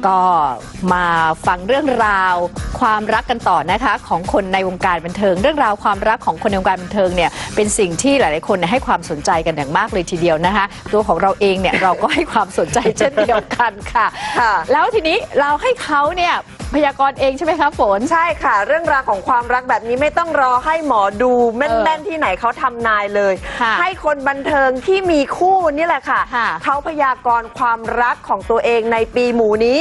ก็มาฟังเรื่องราวความรักกันต่อนะคะของคนในวงการบันเทิงเรื่องราวความรักของคนในวงการบันเทิงเนี่ยเป็นสิ่งที่หลายๆคนให้ความสนใจกันอย่างมากเลยทีเดียวนะคะตัวของเราเองเนี่ยเราก็ให้ความสนใจเช่นเดียวกันค่ะแล้วทีนี้เราให้เขาเนี่ยพยากรณ์เองใช่ไหมคะฝนใช่ค่ะเรื่องราวของความรักแบบนี้ไม่ต้องรอให้หมอดูแม่นๆที่ไหนเขาทำนายเลยให้คนบันเทิงที่มีคู่นี่แหละค่ะเขาพยากรณ์ความรักของตัวเองในปีหมูนี้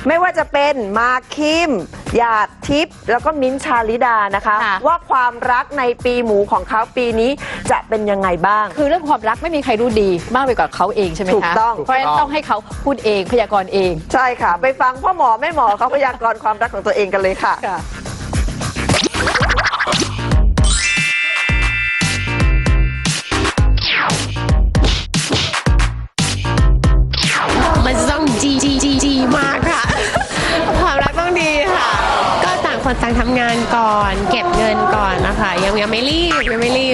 ไม่ว่าจะเป็นมาคิมหยาดทิพย์แล้วก็มิ้นท์ชาลิดานะคะว่าความรักในปีหมูของเขาปีนี้จะเป็นยังไงบ้างคือเรื่องความรักไม่มีใครรู้ดีมากไปกว่าเขาเองใช่ไหมคะถูกต้องเพราะฉะนั้นต้องให้เขาพูดเองพยากรณ์เองใช่ค่ะไปฟังพ่อหมอแม่หมอเขาพยากรณ์ความรักของตัวเองกันเลยค่ะมันจะต้องดีมากค่ะ ความรักต้องดีค่ะก็ต่างคนต่างทำงานก่อนเก็บเงินก่อนนะคะยังไม่รี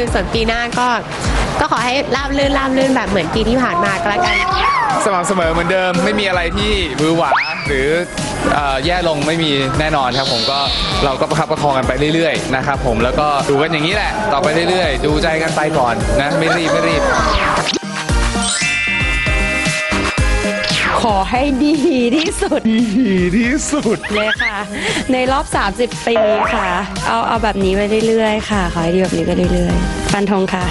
บส่วนปีหน้าก็ขอให้ราบรื่นแบบเหมือนปีที่ผ่านมาก็แล้วกันสม่ำเสมอเหมือนเดิมไม่มีอะไรที่หวือหวาหรือแย่ลงไม่มีแน่นอนครับผมก็เราก็ประคับประคองกันไปเรื่อยๆนะครับผมแล้วก็ดูกันอย่างนี้แหละต่อไปเรื่อยๆดูใจกันไปก่อนนะไม่รีบขอให้ดีที่สุดเลยค่ะในรอบ30 ปีค่ะเอาแบบนี้ไปเรื่อยๆค่ะขอให้ดีแบบนี้ไปเรื่อยๆฟันธงค่ะ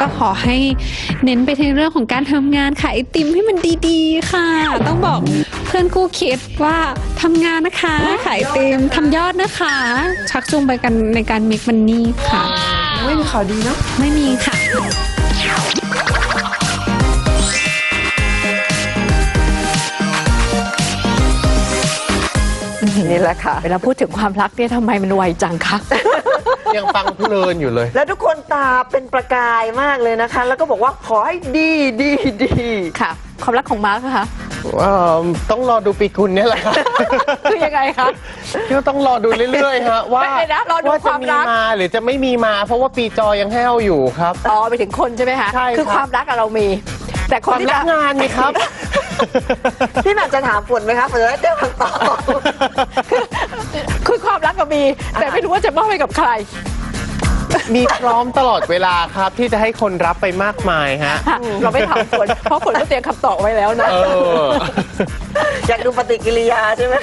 ก็ขอให้เน้นไปในเรื่องของการทำงานขายไอติมให้มันดีๆค่ะต้องบอกเพื่อนคู่คิดว่าทำงานนะคะขายไอติมทำยอดนะคะชักจูงไปกันในการเมคมันนี่ค่ะไม่มีข่าวดีเนาะไม่มีค่ะนี่แหละค่ะเวลาพูดถึงความรักเนี่ยทำไมมันไวจังคะยังฟังเพลินอยู่เลยแล้วทุกคนตาเป็นประกายมากเลยนะคะแล้วก็บอกว่าขอให้ดีค่ะความรักของมาร์คค่ะต้องรอดูปีกุลเนี่ยแหละคือยังไงคะก็ต้องรอดูเรื่อยๆฮะว่าจะมีมาหรือจะไม่มีมาเพราะว่าปีจอยังแห้วอยู่ครับไปถึงคนใช่ไหมคะใช่คือความรักเรามีแต่ความรักงานนี่ครับพี่หนักจะถามฝนไหมครับฝนจะได้เจอคำตอบคือความรักก็มีแต่ไม่รู้ว่าจะมอบให้กับใครมีพร้อมตลอดเวลาครับที่จะให้คนรับไปมากมายฮะเราไม่ถามฝนเพราะฝนก็เตรียมคำตอบไว้แล้วนะอยากดูปฏิกิริยาใช่ไหม